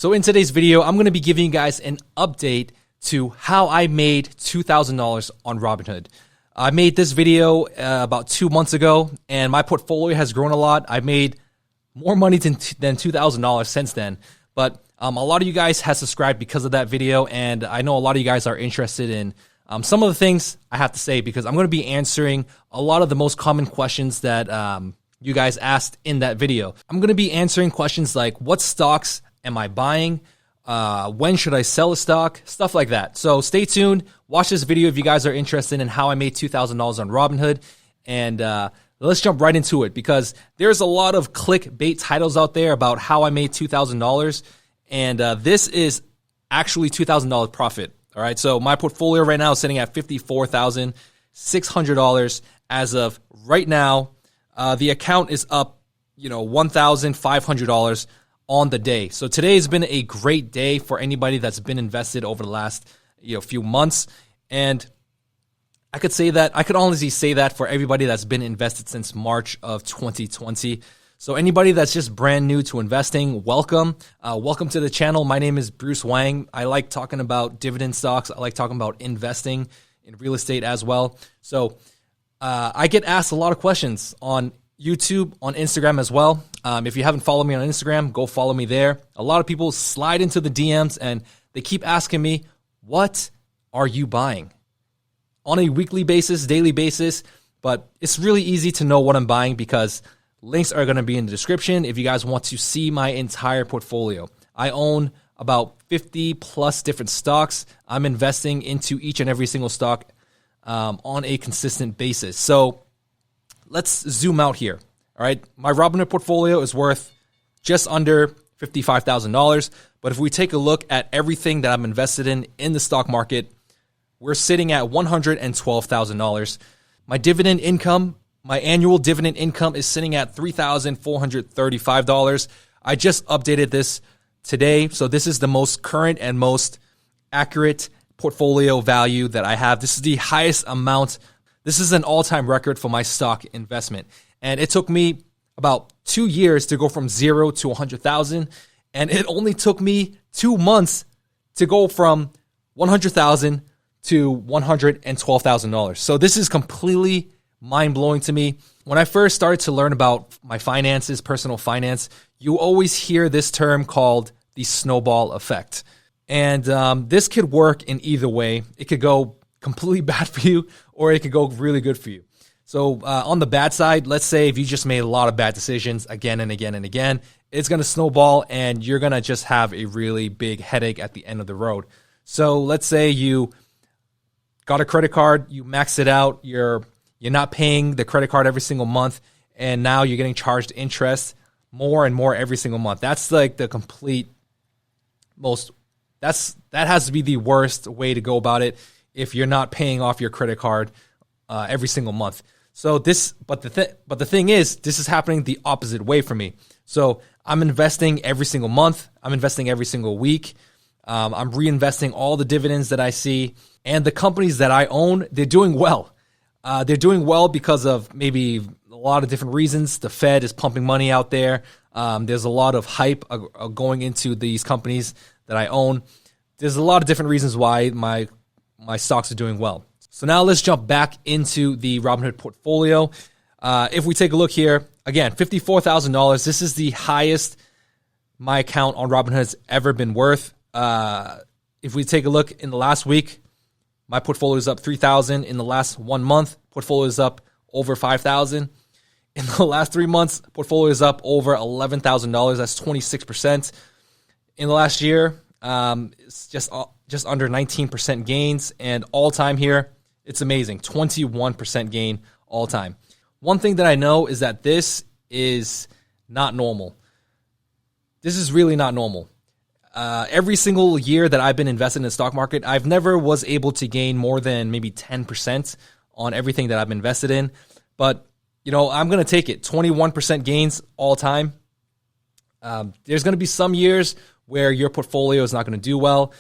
So in today's video, I'm going to be giving you guys an update to how I made $2,000 on Robinhood. I made this video about 2 months ago, and my portfolio has grown a lot. I've made more money than $2,000 since then. But a lot of you guys have subscribed because of that video, and I know a lot of you guys are interested in some of the things I have to say, because I'm going to be answering a lot of the most common questions that you guys asked in that video. I'm going to be answering questions like, what stocks am I buying? When should I sell a stock? Stuff like that. So stay tuned. Watch this video if you guys are interested in how I made $2,000 on Robinhood. And let's jump right into it, because there's a lot of clickbait titles out there about how I made $2,000. And this is actually $2,000 profit. All right. So my portfolio right now is sitting at $54,600 as of right now. The account is up, $1,500 on the day. So today has been a great day for anybody that's been invested over the last few months. And I could honestly say that for everybody that's been invested since March of 2020. So anybody that's just brand new to investing, welcome. Welcome to the channel. My name is Bruce Wang. I like talking about dividend stocks. I like talking about investing in real estate as well. So I get asked a lot of questions on YouTube, on Instagram as well. If you haven't followed me on Instagram, go follow me there. A lot of people slide into the DMs and they keep asking me, what are you buying? On a weekly basis, daily basis. But it's really easy to know what I'm buying, because links are going to be in the description if you guys want to see my entire portfolio. I own about 50 plus different stocks. I'm investing into each and every single stock on a consistent basis. So let's zoom out here. All right. My Robinhood portfolio is worth just under $55,000. But if we take a look at everything that I'm invested in the stock market, we're sitting at $112,000. My dividend income, my annual dividend income is sitting at $3,435. I just updated this today. So this is the most current and most accurate portfolio value that I have. This is the highest amount. This is an all-time record for my stock investment. And it took me about 2 years to go from 0 to 100,000. And it only took me 2 months to go from 100,000 to $112,000. So this is completely mind-blowing to me. When I first started to learn about my finances, personal finance, you always hear this term called the Snowball Effect. And this could work in either way. It could go completely bad for you, or it could go really good for you. So on the bad side, let's say if you just made a lot of bad decisions again and again and again, it's going to snowball and you're going to just have a really big headache at the end of the road. So let's say you got a credit card, you maxed it out, you're not paying the credit card every single month, and now you're getting charged interest more and more every single month. That's like the complete that has to be the worst way to go about it, if you're not paying off your credit card every single month. So but the thing is, this is happening the opposite way for me. So I'm investing every single month. I'm investing every single week. I'm reinvesting all the dividends that I see, and the companies that I own, they're doing well. They're doing well because of maybe a lot of different reasons. The Fed is pumping money out there. There's a lot of hype going into these companies that I own. There's a lot of different reasons why my stocks are doing well. So now let's jump back into the Robinhood portfolio. If we take a look here, again, $54,000. This is the highest my account on Robinhood has ever been worth. If we take a look in the last week, my portfolio is up $3,000. In the last 1 month, portfolio is up over $5,000. In the last 3 months, portfolio is up over $11,000. That's 26%. In the last year, it's just under 19% gains, and all time here, it's amazing. 21% gain all time. One thing that I know is that this is not normal. This is really not normal. Every single year that I've been invested in the stock market, I've never was able to gain more than maybe 10% on everything that I've invested in. But, I'm going to take it. 21% gains all time. There's going to be some years where your portfolio is not going to do well.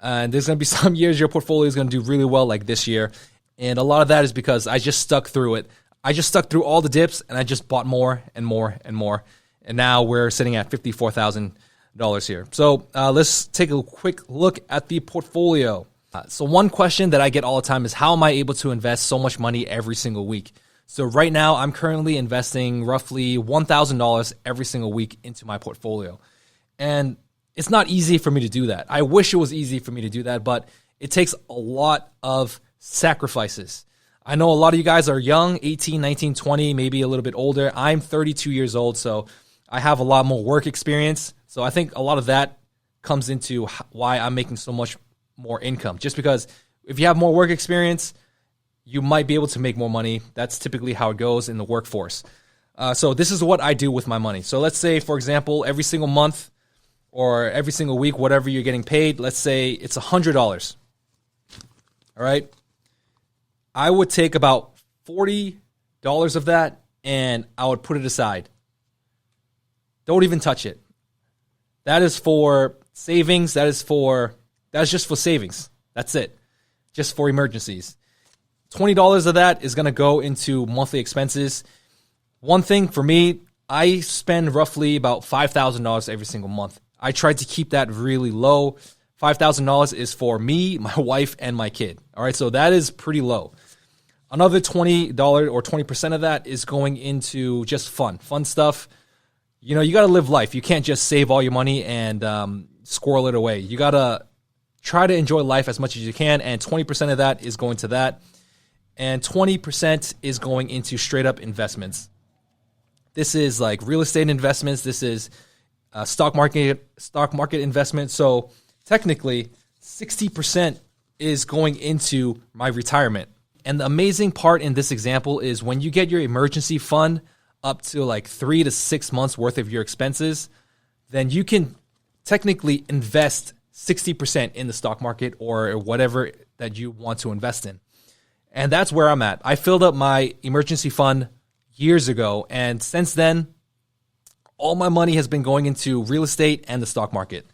And there's going to be some years your portfolio is going to do really well, like this year. And a lot of that is because I just stuck through it. I just stuck through all the dips, and I just bought more and more and more. And now we're sitting at $54,000 here. So let's take a quick look at the portfolio. So one question that I get all the time is, how am I able to invest so much money every single week? So right now, I'm currently investing roughly $1,000 every single week into my portfolio. And it's not easy for me to do that. I wish it was easy for me to do that, but it takes a lot of sacrifices. I know a lot of you guys are young, 18, 19, 20, maybe a little bit older. I'm 32 years old, so I have a lot more work experience. So I think a lot of that comes into why I'm making so much more income. Just because if you have more work experience, you might be able to make more money. That's typically how it goes in the workforce. So this is what I do with my money. So let's say, for example, every single month or every single week, whatever you're getting paid, let's say it's $100. All right. I would take about $40 of that and I would put it aside. Don't even touch it. That is for savings. That's just for savings. That's it. Just for emergencies. $20 of that is going to go into monthly expenses. One thing for me, I spend roughly about $5,000 every single month. I try to keep that really low. $5,000 is for me, my wife, and my kid. All right, so that is pretty low. Another $20 or 20% of that is going into just fun stuff. You know, you got to live life. You can't just save all your money and squirrel it away. You got to try to enjoy life as much as you can, and 20% of that is going to that. And 20% is going into straight up investments. This is like real estate investments. This is stock market investment. So technically, 60% is going into my retirement. And the amazing part in this example is when you get your emergency fund up to like 3 to 6 months worth of your expenses, then you can technically invest 60% in the stock market or whatever that you want to invest in. And that's where I'm at. I filled up my emergency fund years ago, and since then, all my money has been going into real estate and the stock market.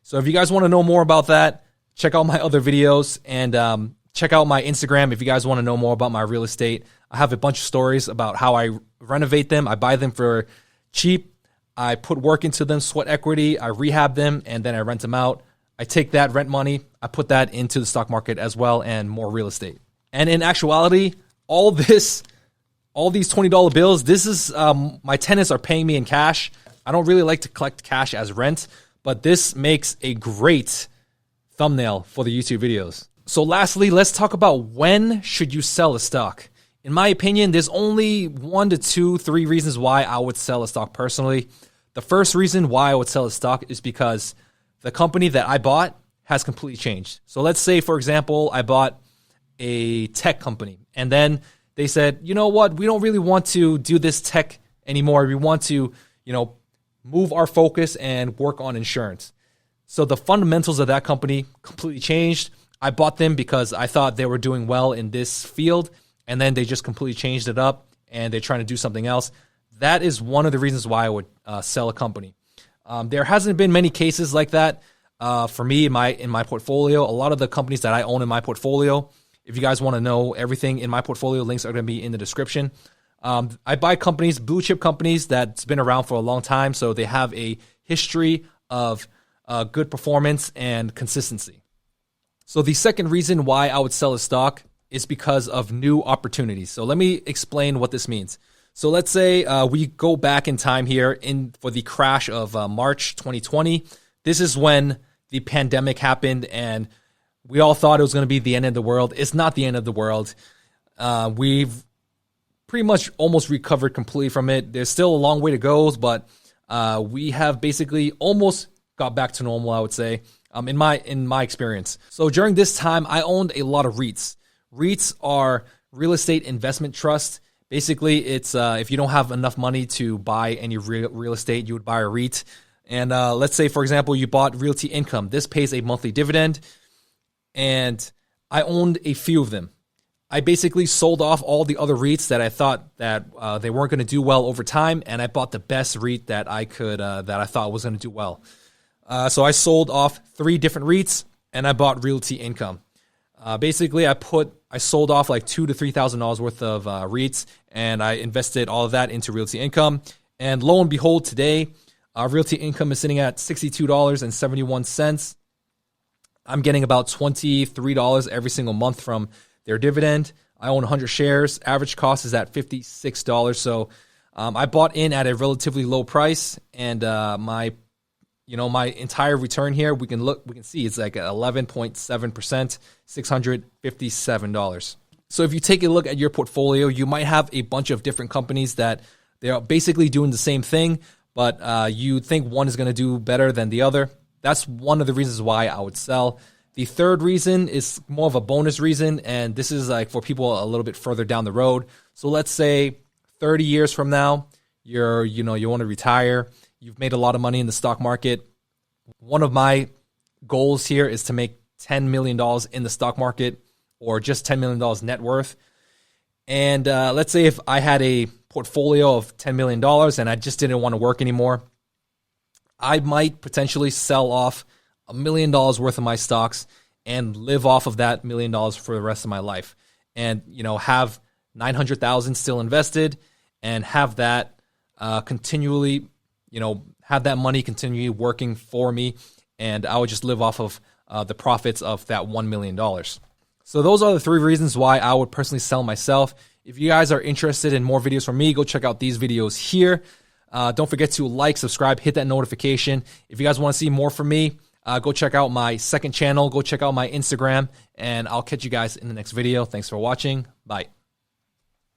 So if you guys want to know more about that, check out my other videos and check out my Instagram if you guys want to know more about my real estate. I have a bunch of stories about how I renovate them. I buy them for cheap. I put work into them, sweat equity. I rehab them, and then I rent them out. I take that rent money, I put that into the stock market as well and more real estate. And in actuality, all these $20 bills, this is my tenants are paying me in cash. I don't really like to collect cash as rent, but this makes a great thumbnail for the YouTube videos. So lastly, let's talk about when should you sell a stock. In my opinion, there's only 1 to 2, 3 reasons why I would sell a stock personally. The first reason why I would sell a stock is because the company that I bought has completely changed. So let's say, for example, I bought a tech company, and then they said, you know what, we don't really want to do this tech anymore. We want to, move our focus and work on insurance. So the fundamentals of that company completely changed. I bought them because I thought they were doing well in this field, and then they just completely changed it up, and they're trying to do something else. That is one of the reasons why I would sell a company. There hasn't been many cases like that for me in my portfolio. A lot of the companies that I own in my portfolio, if you guys want to know everything in my portfolio, links are going to be in the description. I buy companies, blue chip companies that's been around for a long time, so they have a history of good performance and consistency. So the second reason why I would sell a stock is because of new opportunities. So let me explain what this means. So let's say we go back in time here for the crash of March 2020. This is when the pandemic happened, and we all thought it was going to be the end of the world. It's not the end of the world. We've pretty much almost recovered completely from it. There's still a long way to go, but we have basically almost got back to normal, I would say, in my experience. So during this time, I owned a lot of REITs. REITs are real estate investment trusts. Basically, it's if you don't have enough money to buy any real estate, you would buy a REIT. And let's say, for example, you bought Realty Income. This pays a monthly dividend, and I owned a few of them. I basically sold off all the other REITs that I thought that they weren't going to do well over time, and I bought the best REIT that I could that I thought was going to do well. So I sold off 3 different REITs, and I bought Realty Income. Basically, I sold off like $2,000 to $3,000 worth of REITs, and I invested all of that into Realty Income. And lo and behold, today Realty income is sitting at $62.71. I'm getting about $23 every single month from their dividend. I own 100 shares. Average cost is at $56. So I bought in at a relatively low price, and my entire return here, we can see it's like 11.7%, $657. So if you take a look at your portfolio, you might have a bunch of different companies that they are basically doing the same thing, but you think one is going to do better than the other. That's one of the reasons why I would sell. The third reason is more of a bonus reason, and this is like for people a little bit further down the road. So let's say 30 years from now, you want to retire. You've made a lot of money in the stock market. One of my goals here is to make $10 million in the stock market, or just $10 million net worth. And let's say if I had a portfolio of $10 million and I just didn't want to work anymore, I might potentially sell off $1 million worth of my stocks and live off of that $1 million for the rest of my life. And, have 900,000 still invested and have that continually, have that money continually working for me. And I would just live off of the profits of that $1 million. So those are the three reasons why I would personally sell myself. If you guys are interested in more videos from me, go check out these videos here. Don't forget to like, subscribe, hit that notification. If you guys want to see more from me, go check out my second channel. Go check out my Instagram, and I'll catch you guys in the next video. Thanks for watching. Bye.